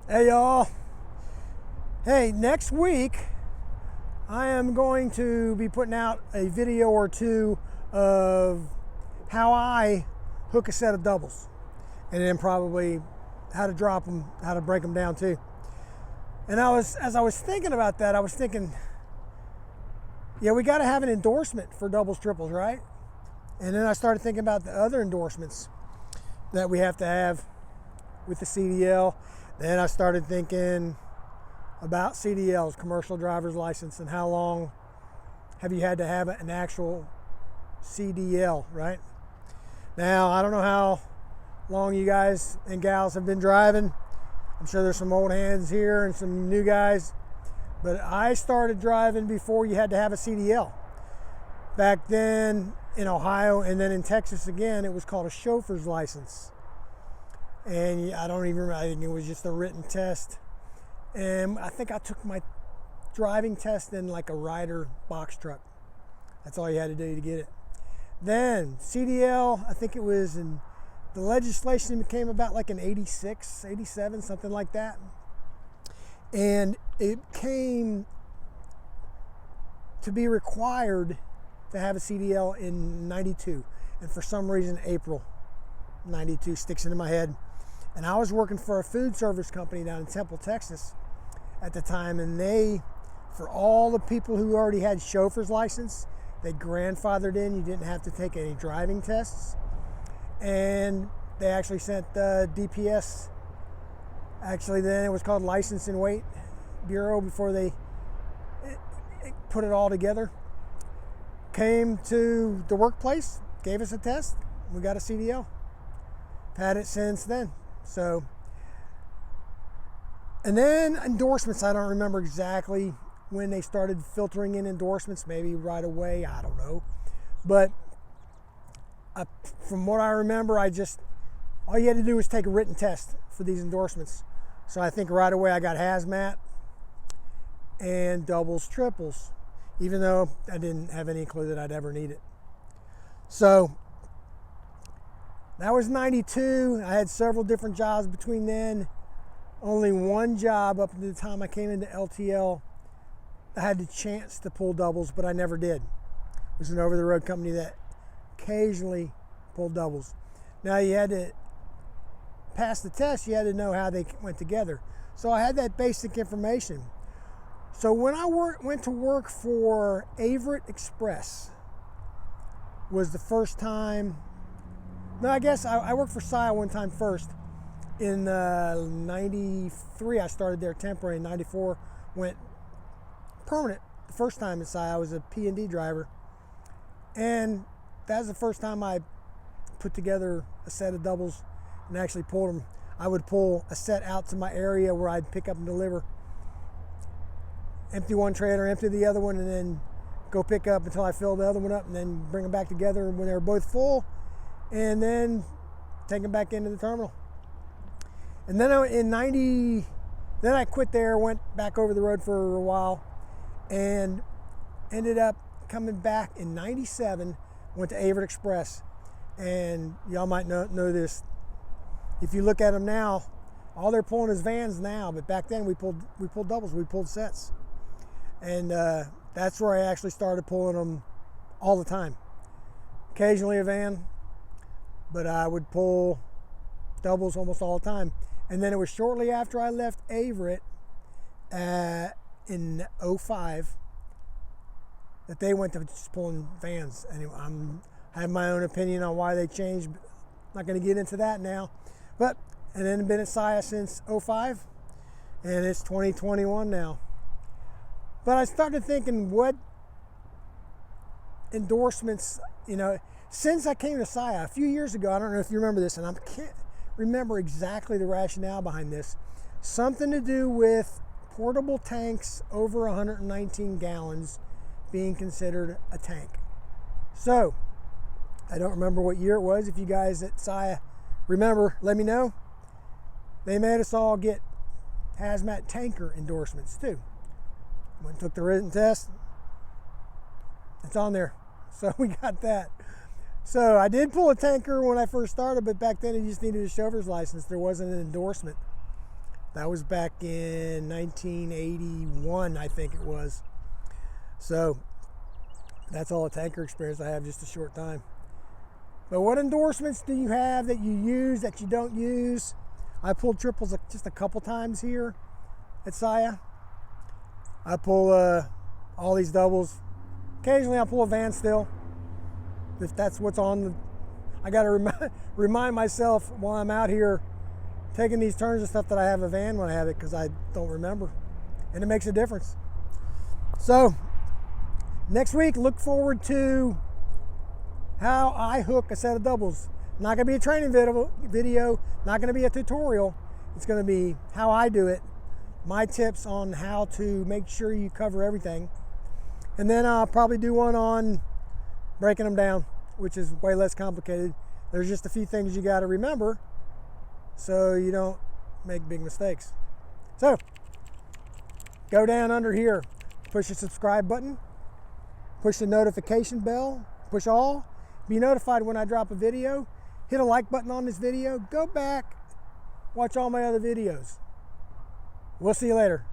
Hey y'all. Hey, next week I am going to be putting out a video or two of how I hook a set of doubles, and then probably how to drop them, how to break them down too. And as I was thinking about that, I was thinking, yeah, we got to have an endorsement for doubles, triples, right? And then I started thinking about the other endorsements that we have to have with the CDL. Then I started thinking about CDLs, commercial driver's license, and how long have you had to have an actual CDL, right? Now, I don't know how long you guys and gals have been driving. I'm sure there's some old hands here and some new guys, but I started driving before you had to have a CDL. Back then in Ohio, and then in Texas again, it was called a chauffeur's license. And I don't even remember, I think it was just a written test. And I think I took my driving test in like a Ryder box truck. That's all you had to do to get it. Then CDL, I think it was in, the legislation came about like in 86, 87, something like that. And it came to be required to have a CDL in 92. And for some reason, April 92 sticks into my head. And I was working for a food service company down in Temple, Texas at the time, and they, for all the people who already had chauffeur's license, they grandfathered in. You didn't have to take any driving tests. And they actually sent DPS, actually then it was called License and Weight Bureau before they put it all together, came to the workplace, gave us a test, we got a CDL. Had it since then. So, and then endorsements, I don't remember exactly when they started filtering in endorsements, maybe right away, I don't know. But from what I remember, all you had to do was take a written test for these endorsements. So I think right away I got hazmat and doubles, triples, even though I didn't have any clue that I'd ever need it. So that was 92. I had several different jobs between then. Only one job up until the time I came into LTL, I had the chance to pull doubles, but I never did. It was an over-the-road company that occasionally pulled doubles. Now you had to pass the test, you had to know how they went together. So I had that basic information. So when I went to work for Everett Express was the first time. No, I guess I worked for SIA one time first. In 93, I started there temporary. In 94, went permanent. The first time in SIA, I was a P&D driver. And that was the first time I put together a set of doubles and actually pulled them. I would pull a set out to my area where I'd pick up and deliver. Empty one trailer, empty the other one, and then go pick up until I filled the other one up, and then bring them back together when they were both full, and then take them back into the terminal. And then in 90, then I quit there, went back over the road for a while, and ended up coming back in 97, went to Everett Express. And y'all might know this. If you look at them now, all they're pulling is vans now, but back then we pulled doubles, we pulled sets. And that's where I actually started pulling them all the time. Occasionally a van, but I would pull doubles almost all the time. And then it was shortly after I left Everett in 05 that they went to just pulling vans. Anyway, I have my own opinion on why they changed. I'm not going to get into that now. But, and then been at SIA since 05, and it's 2021 now. But I started thinking, what endorsements, since I came to SIA a few years ago, I don't know if you remember this, and I can't remember exactly the rationale behind this. Something to do with portable tanks over 119 gallons being considered a tank. So, I don't remember what year it was. If you guys at SIA remember, let me know. They made us all get hazmat tanker endorsements too. Went and took the written test. It's on there. So we got that. So I did pull a tanker when I first started, but back then I just needed a chauffeur's license. There wasn't an endorsement. That was back in 1981, I think it was. So that's all the tanker experience I have, just a short time. But what endorsements do you have that you use, that you don't use? I pulled triples just a couple times here at Saya. I pull all these doubles. Occasionally I pull a van still, if that's what's on the... I got to remind myself while I'm out here taking these turns and stuff that I have a van when I have it, because I don't remember. And it makes a difference. So next week, look forward to how I hook a set of doubles. Not going to be a training video, not going to be a tutorial. It's going to be how I do it, my tips on how to make sure you cover everything. And then I'll probably do one on breaking them down, which is way less complicated. There's just a few things you got to remember so you don't make big mistakes. So go down under here, push the subscribe button, push the notification bell, push all, be notified when I drop a video, hit a like button on this video, go back, watch all my other videos. We'll see you later.